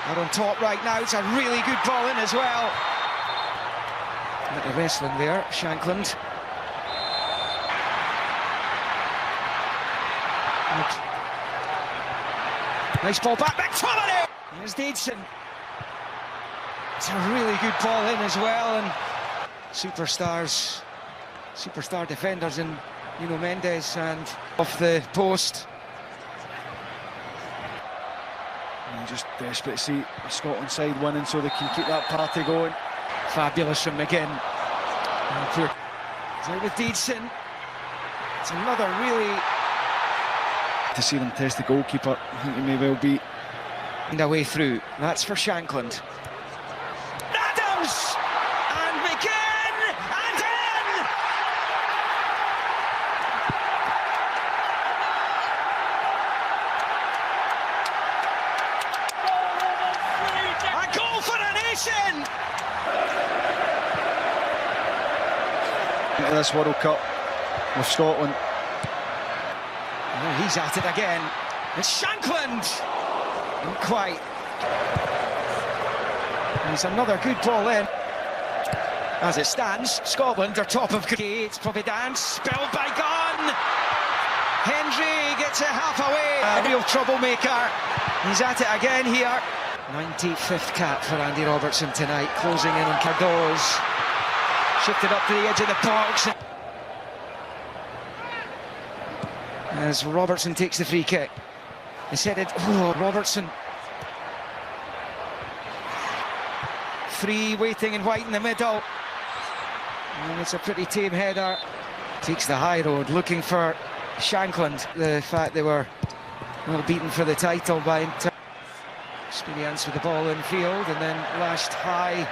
They're on top right now. It's a really good ball in as well. A bit of wrestling there, Shankland. Nice ball back, McTominay! Here's Daidson. It's a really good ball in as well, and superstar defenders in Mendes and off the post. And just desperate to see the Scotland side winning so they can keep that party going. Fabulous from McGinn. He's out with Daidson. It's another really... To see them test the goalkeeper, I think he may well be... And a way through, that's for Shankland. Adams! And McGinn! And in! A goal for the nation! Into this World Cup with Scotland. Oh, he's at it again. It's Shankland! Not quite. There's another good ball in. As it stands, Scotland are top of group. It's Providence, spilled by Gunn. Hendry gets it half away. A real troublemaker. He's at it again here. 95th cap for Andy Robertson tonight, closing in on Cardoz. Shifted up to the edge of the box. As Robertson takes the free kick. It's headed, Robertson. Three waiting in white in the middle. And it's a pretty tame header. Takes the high road, looking for Shankland. The fact they were beaten for the title by experience with the ball in field and then lashed high